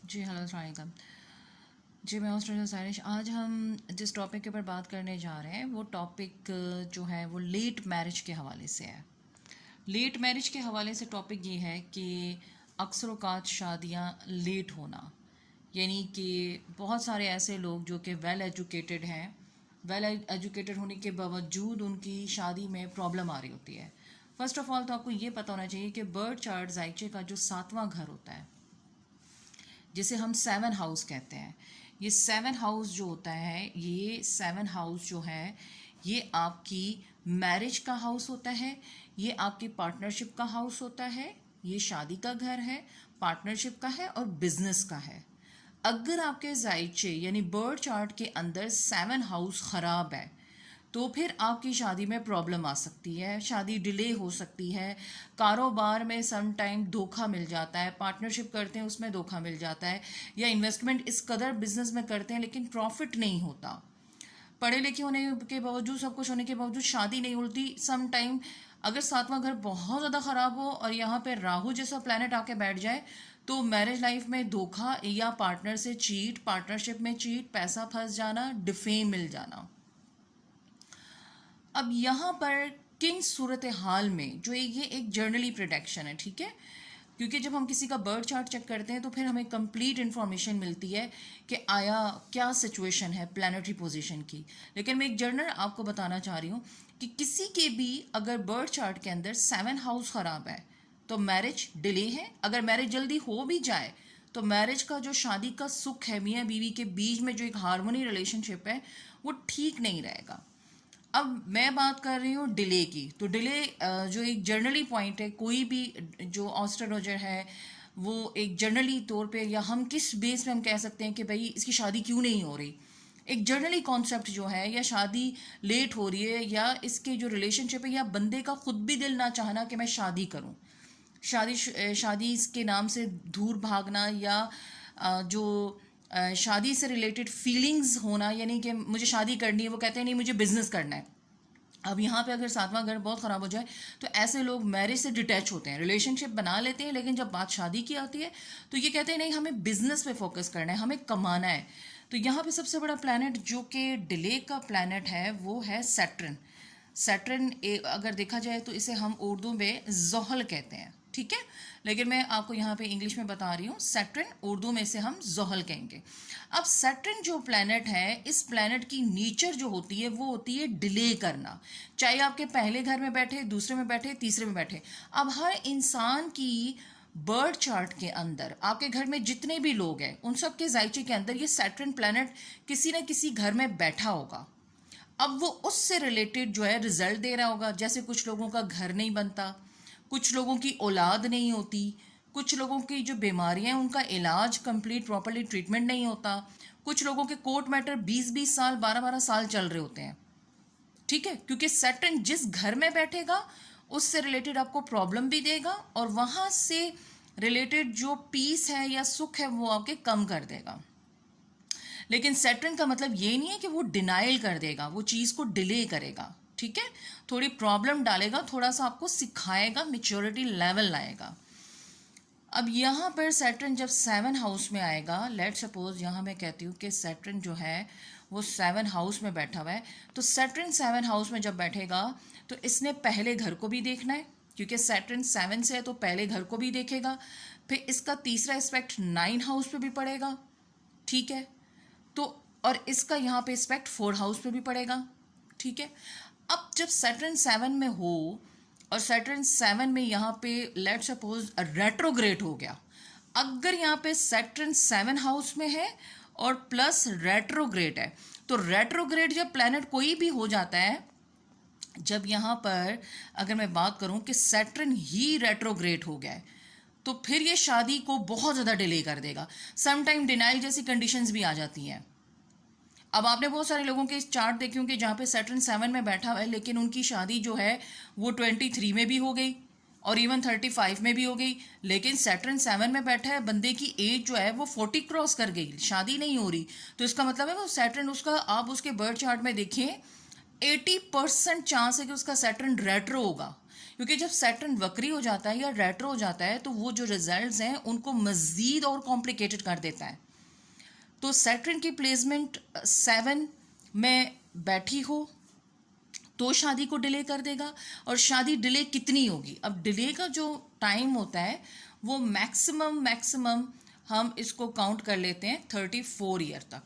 जी hello अस्सलाम वालेकुम। जी मैं हूँ सारिश। आज हम जिस टॉपिक के ऊपर बात करने जा रहे हैं वो टॉपिक जो है वो लेट मैरिज के हवाले से है। लेट मैरिज के हवाले से टॉपिक ये है कि अक्सर औक़ात शादियाँ लेट होना, यानी कि बहुत सारे ऐसे लोग जो कि वेल एजुकेटेड हैं, वेल एजुकेटेड होने के बावजूद उनकी शादी में प्रॉब्लम आ रही होती है। फ़र्स्ट ऑफ़ ऑल तो आपको ये पता होना चाहिए कि बर्थ चार्ट जायचे का जो 7वां घर होता है, जिसे हम 7 हाउस कहते हैं, ये 7 हाउस जो होता है, ये 7 हाउस जो है ये आपकी मैरिज का हाउस होता है, ये आपकी पार्टनरशिप का हाउस होता है, ये शादी का घर है, पार्टनरशिप का है और बिजनेस का है। अगर आपके जायचे यानी बर्थ चार्ट के अंदर 7 हाउस ख़राब है तो फिर आपकी शादी में प्रॉब्लम आ सकती है, शादी डिले हो सकती है, कारोबार में सम टाइम धोखा मिल जाता है, पार्टनरशिप करते हैं उसमें धोखा मिल जाता है, या इन्वेस्टमेंट इस कदर बिजनेस में करते हैं लेकिन प्रॉफिट नहीं होता। पढ़े लिखे होने के बावजूद, सब कुछ होने के बावजूद शादी नहीं होती सम टाइम। अगर 7वां घर बहुत ज़्यादा ख़राब हो और यहाँ पे राहु जैसा प्लैनेट आके बैठ जाए तो मैरिज लाइफ में धोखा या पार्टनर से चीट, पार्टनरशिप में चीट, पैसा फंस जाना, डिफेम मिल जाना। अब यहाँ पर किन सूरत हाल में जो ये एक जर्नली प्रोडक्शन है, ठीक है, क्योंकि जब हम किसी का बर्थ चार्ट चेक करते हैं तो फिर हमें कंप्लीट इन्फॉर्मेशन मिलती है कि आया क्या सिचुएशन है प्लानिटरी पोजीशन की। लेकिन मैं एक जर्नल आपको बताना चाह रही हूँ कि किसी के भी अगर बर्थ चार्ट के अंदर 7 हाउस ख़राब है तो मैरिज डिले है। अगर मैरिज जल्दी हो भी जाए तो मैरिज का जो शादी का सुख है, मियाँ बीवी के बीच में जो एक हार्मोनी रिलेशनशिप है, वो ठीक नहीं रहेगा। अब मैं बात कर रही हूँ डिले की, तो डिले जो एक जर्नली पॉइंट है, कोई भी जो एस्ट्रोलॉजर है वो एक जर्नली तौर पे, या हम किस बेस पे हम कह सकते हैं कि भाई इसकी शादी क्यों नहीं हो रही, एक जर्नली कॉन्सेप्ट जो है, या शादी लेट हो रही है, या इसके जो रिलेशनशिप है, या बंदे का खुद भी दिल ना चाहना कि मैं शादी करूँ, शादी इसके नाम से दूर भागना, या जो शादी से रिलेटेड फीलिंग्स होना, यानी कि मुझे शादी करनी है, वो कहते हैं नहीं मुझे बिजनेस करना है। अब यहाँ पे अगर 7वां घर बहुत ख़राब हो जाए तो ऐसे लोग मैरिज से डिटैच होते हैं, रिलेशनशिप बना लेते हैं, लेकिन जब बात शादी की आती है तो ये कहते हैं नहीं हमें बिजनेस पे फोकस करना है, हमें कमाना है। तो यहाँ पे सबसे बड़ा प्लैनेट जो कि डिले का प्लैनेट है वो है सैटर्न। सैटर्न अगर देखा जाए तो इसे हम उर्दू में जोहल कहते हैं, ठीक है, लेकिन मैं आपको यहाँ पे इंग्लिश में बता रही हूँ, सैटर्न उर्दू में से हम जोहल कहेंगे। अब सैटर्न जो प्लैनेट है, इस प्लैनेट की नेचर जो होती है वो होती है डिले करना, चाहे आपके पहले घर में बैठे, दूसरे में बैठे, तीसरे में बैठे। अब हर इंसान की बर्थ चार्ट के अंदर आपके घर में जितने भी लोग हैं उन सब के जायचे के अंदर ये सैटर्न प्लैनेट किसी न किसी घर में बैठा होगा। अब वो उससे रिलेटेड जो है रिजल्ट दे रहा होगा। जैसे कुछ लोगों का घर नहीं बनता, कुछ लोगों की औलाद नहीं होती, कुछ लोगों की जो बीमारियां हैं उनका इलाज कंप्लीट प्रॉपरली ट्रीटमेंट नहीं होता, कुछ लोगों के कोर्ट मैटर 20-20 साल 12-12 साल चल रहे होते हैं, ठीक है, क्योंकि सैटर्न जिस घर में बैठेगा उससे रिलेटेड आपको प्रॉब्लम भी देगा और वहां से रिलेटेड जो पीस है या सुख है वो आपके कम कर देगा। लेकिन सैटर्न का मतलब ये नहीं है कि वो डिनाइल कर देगा, वो चीज़ को डिले करेगा, ठीक है, थोड़ी प्रॉब्लम डालेगा, थोड़ा सा आपको सिखाएगा, मेच्योरिटी लेवल लाएगा। अब यहाँ पर सैटर्न जब 7 हाउस में आएगा, लेट सपोज यहाँ मैं कहती हूँ कि सैटर्न जो है वो 7 हाउस में बैठा हुआ है, तो सैटर्न 7 हाउस में जब बैठेगा तो इसने पहले घर को भी देखना है, क्योंकि सैटर्न 7 से है तो पहले घर को भी देखेगा, फिर इसका तीसरा एस्पेक्ट 9 हाउस पे भी पड़ेगा, ठीक है, तो और इसका यहाँ पे एस्पेक्ट 4 हाउस पे भी पड़ेगा, ठीक है। अब जब सैटर्न 7 में हो और सैटर्न 7 में यहाँ पे लेट सपोज रेट्रोग्रेड हो गया, अगर यहाँ पे सैटर्न 7 हाउस में है और प्लस रेट्रोग्रेड है, तो रेट्रोग्रेड जब प्लैनेट कोई भी हो जाता है, जब यहाँ पर अगर मैं बात करूँ कि सैटर्न ही रेट्रोग्रेड हो गया है तो फिर ये शादी को बहुत ज़्यादा डिले कर देगा, समटाइम डिनाइल जैसी कंडीशंस भी आ जाती हैं। अब आपने बहुत सारे लोगों के चार्ट देखे होंगे जहाँ पे सैटर्न 7 में बैठा हुआ है लेकिन उनकी शादी जो है वो 23 में भी हो गई और इवन 35 में भी हो गई, लेकिन सैटर्न 7 में बैठा है, बंदे की एज जो है वो 40 क्रॉस कर गई, शादी नहीं हो रही। तो इसका मतलब है वो सैटर्न उसका, आप उसके बर्थ चार्ट में देखें 80% चांस है कि उसका सैटर्न रेट्रो होगा, क्योंकि जब सैटर्न वक्री हो जाता है या रेट्रो हो जाता है तो वो जो रिजल्ट्स हैं उनको मज़ीद और कॉम्प्लिकेटेड कर देता है। तो सैटर्न की प्लेसमेंट 7 में बैठी हो तो शादी को डिले कर देगा। और शादी डिले कितनी होगी, अब डिले का जो टाइम होता है वो मैक्सिमम हम इसको काउंट कर लेते हैं 34 ईयर तक,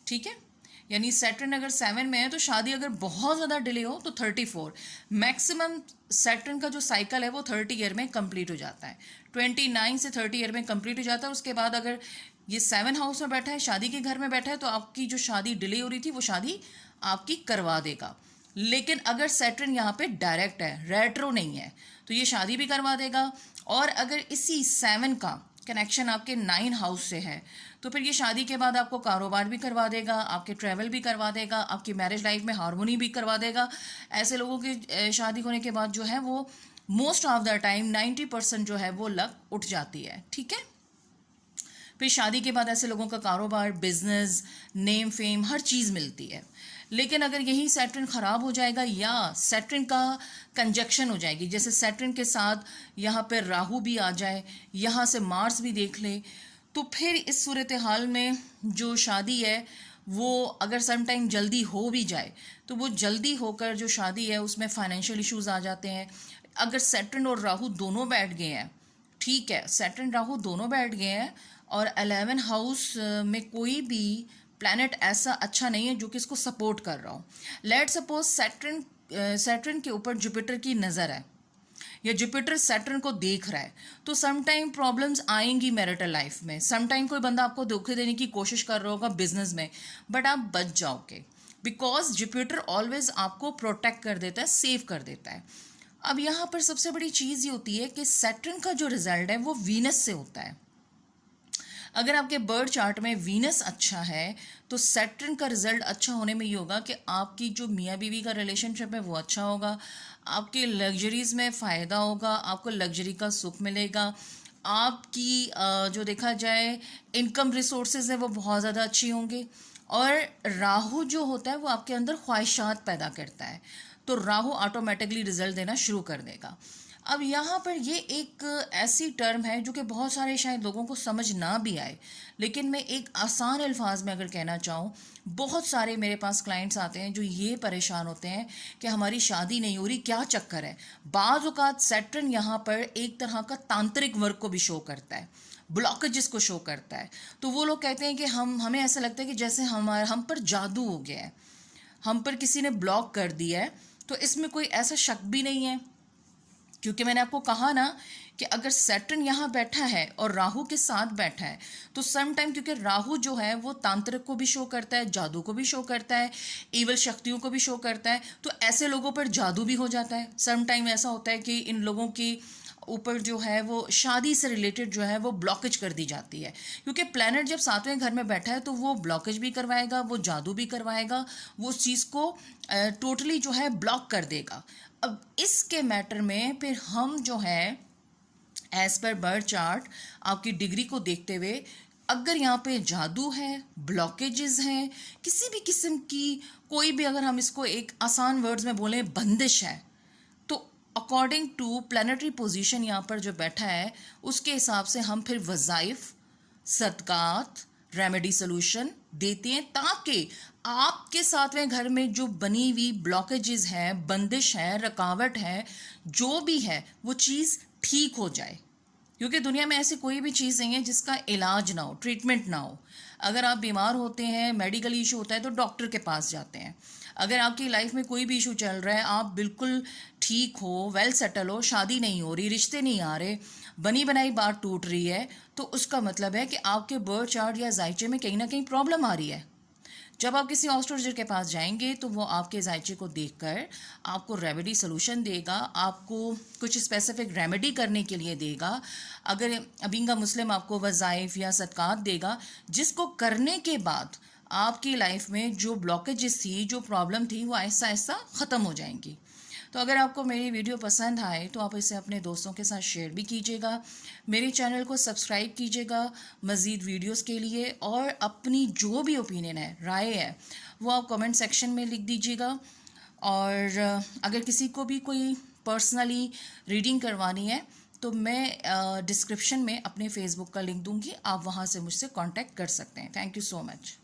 ठीक है। यानी सैटर्न अगर 7 में है तो शादी अगर बहुत ज़्यादा डिले हो तो 34, मैक्सिमम सैटर्न का जो साइकिल है वो 30 ईयर में कंप्लीट हो जाता है, 29 से 30 ईयर में कंप्लीट हो जाता है। उसके बाद अगर ये 7 हाउस में बैठा है, शादी के घर में बैठा है, तो आपकी जो शादी डिले हो रही थी वो शादी आपकी करवा देगा। लेकिन अगर सैटर्न यहाँ पे डायरेक्ट है, रेट्रो नहीं है, तो ये शादी भी करवा देगा। और अगर इसी 7 का कनेक्शन आपके 9 हाउस से है तो फिर ये शादी के बाद आपको कारोबार भी करवा देगा, आपके ट्रैवल भी करवा देगा, आपकी मैरिज लाइफ में हार्मोनी भी करवा देगा। ऐसे लोगों की शादी होने के बाद जो है वो मोस्ट ऑफ द टाइम 90% जो है वो लक उठ जाती है, ठीक है। फिर शादी के बाद ऐसे लोगों का कारोबार, बिजनेस, नेम फेम, हर चीज़ मिलती है। लेकिन अगर यही सैटर्न ख़राब हो जाएगा या सैटर्न का कंजक्शन हो जाएगी, जैसे सैटर्न के साथ यहाँ पर राहु भी आ जाए, यहाँ से मार्स भी देख ले, तो फिर इस सूरत हाल में जो शादी है वो अगर सम टाइम जल्दी हो भी जाए तो वो जल्दी होकर जो शादी है उसमें फाइनेंशियल इश्यूज आ जाते हैं। अगर सैटर्न और राहु दोनों बैठ गए हैं, ठीक है, सैटर्न राहु दोनों बैठ गए हैं और 11 हाउस में कोई भी प्लैनेट ऐसा अच्छा नहीं है जो कि इसको सपोर्ट कर रहा हो। लेट सपोज सैटर्न के ऊपर जुपिटर की नज़र है या जुपिटर सैटर्न को देख रहा है, तो सम टाइम प्रॉब्लम्स आएंगी मैरिटल लाइफ में। सम टाइम कोई बंदा आपको धोखे देने की कोशिश कर रहा होगा बिजनेस में, बट आप बच जाओगे बिकॉज जुपिटर ऑलवेज आपको प्रोटेक्ट कर देता है, सेव कर देता है। अब यहाँ पर सबसे बड़ी चीज़ ये होती है कि सैटर्न का जो रिजल्ट है वो वीनस से होता है। अगर आपके बर्थ चार्ट में वीनस अच्छा है तो सैटर्न का रिजल्ट अच्छा होने में ये होगा कि आपकी जो मियाँ बीवी का रिलेशनशिप है वो अच्छा होगा, आपके लग्जरीज़ में फ़ायदा होगा, आपको लग्जरी का सुख मिलेगा, आपकी जो देखा जाए इनकम रिसोर्सेज है वो बहुत ज़्यादा अच्छी होंगे। और राहु जो होता है वो आपके अंदर ख्वाहिशात पैदा करता है, तो राहु ऑटोमेटिकली रिजल्ट देना शुरू कर देगा। अब यहाँ पर ये एक ऐसी टर्म है जो कि बहुत सारे शायद लोगों को समझ ना भी आए, लेकिन मैं एक आसान अल्फाज में अगर कहना चाहूँ, बहुत सारे मेरे पास क्लाइंट्स आते हैं जो ये परेशान होते हैं कि हमारी शादी नहीं हो रही, क्या चक्कर है। बाज़ औक़ात सैटर्न यहाँ पर एक तरह का तांत्रिक वर्क को भी शो करता है, ब्लॉकेजेस को शो करता है। तो वो लोग कहते हैं कि हमें ऐसा लगता है कि जैसे हम पर जादू हो गया है, हम पर किसी ने ब्लॉक कर दिया है। तो इसमें कोई ऐसा शक भी नहीं है, क्योंकि मैंने आपको कहा ना कि अगर सैटर्न यहाँ बैठा है और राहु के साथ बैठा है तो सम टाइम, क्योंकि राहु जो है वो तांत्रिक को भी शो करता है, जादू को भी शो करता है, ईवल शक्तियों को भी शो करता है, तो ऐसे लोगों पर जादू भी हो जाता है। सम टाइम ऐसा होता है कि इन लोगों की ऊपर जो है वो शादी से रिलेटेड जो है वो ब्लॉकेज कर दी जाती है, क्योंकि प्लैनेट जब 7वें घर में बैठा है तो वो ब्लॉकेज भी करवाएगा, वो जादू भी करवाएगा, वो उस चीज़ को टोटली जो है ब्लॉक कर देगा। अब इसके मैटर में फिर हम जो है एज पर बर्थ चार्ट आपकी डिग्री को देखते हुए, अगर यहाँ पे जादू है, ब्लॉकेजेस हैं, किसी भी किस्म की कोई भी, अगर हम इसको एक आसान वर्ड्स में बोलें बंदिश है, तो अकॉर्डिंग टू प्लानिटरी पोजीशन यहाँ पर जो बैठा है उसके हिसाब से हम फिर वज़ाइफ, सदकात, रेमेडी सोल्यूशन देते हैं, ताकि आपके 7वें घर में जो बनी हुई ब्लॉकेजेस हैं, बंदिश है, रुकावट है, जो भी है वो चीज़ ठीक हो जाए। क्योंकि दुनिया में ऐसी कोई भी चीज़ नहीं है जिसका इलाज ना हो, ट्रीटमेंट ना हो। अगर आप बीमार होते हैं, मेडिकल इशू होता है तो डॉक्टर के पास जाते हैं। अगर आपकी लाइफ में कोई भी इशू चल रहा है, आप बिल्कुल ठीक हो, वेल सेटल हो, शादी नहीं हो रही, रिश्ते नहीं आ रहे, बनी बनाई बात टूट रही है, तो उसका मतलब है कि आपके बर्थ चार्ट या जायचे में कहीं ना कहीं प्रॉब्लम आ रही है। जब आप किसी एस्ट्रोलॉजर के पास जाएंगे तो वो आपके जायचे को देखकर आपको रेमेडी सोल्यूशन देगा, आपको कुछ स्पेसिफिक रेमेडी करने के लिए देगा। अगर बीइंग अ मुस्लिम आपको वज़ाइफ या सदकात देगा, जिसको करने के बाद आपकी लाइफ में जो ब्लॉकेजेस थी, जो प्रॉब्लम थी, वो आहिस्ता आहिस्ता ख़त्म हो जाएंगी। तो अगर आपको मेरी वीडियो पसंद आए तो आप इसे अपने दोस्तों के साथ शेयर भी कीजिएगा, मेरे चैनल को सब्सक्राइब कीजिएगा मज़ीद वीडियोस के लिए, और अपनी जो भी ओपिनियन है, राय है, वो आप कमेंट सेक्शन में लिख दीजिएगा। और अगर किसी को भी कोई पर्सनली रीडिंग करवानी है तो मैं डिस्क्रिप्शन में अपने फेसबुक का लिंक दूंगी, आप वहाँ से मुझसे कांटेक्ट कर सकते हैं। Thank you so much.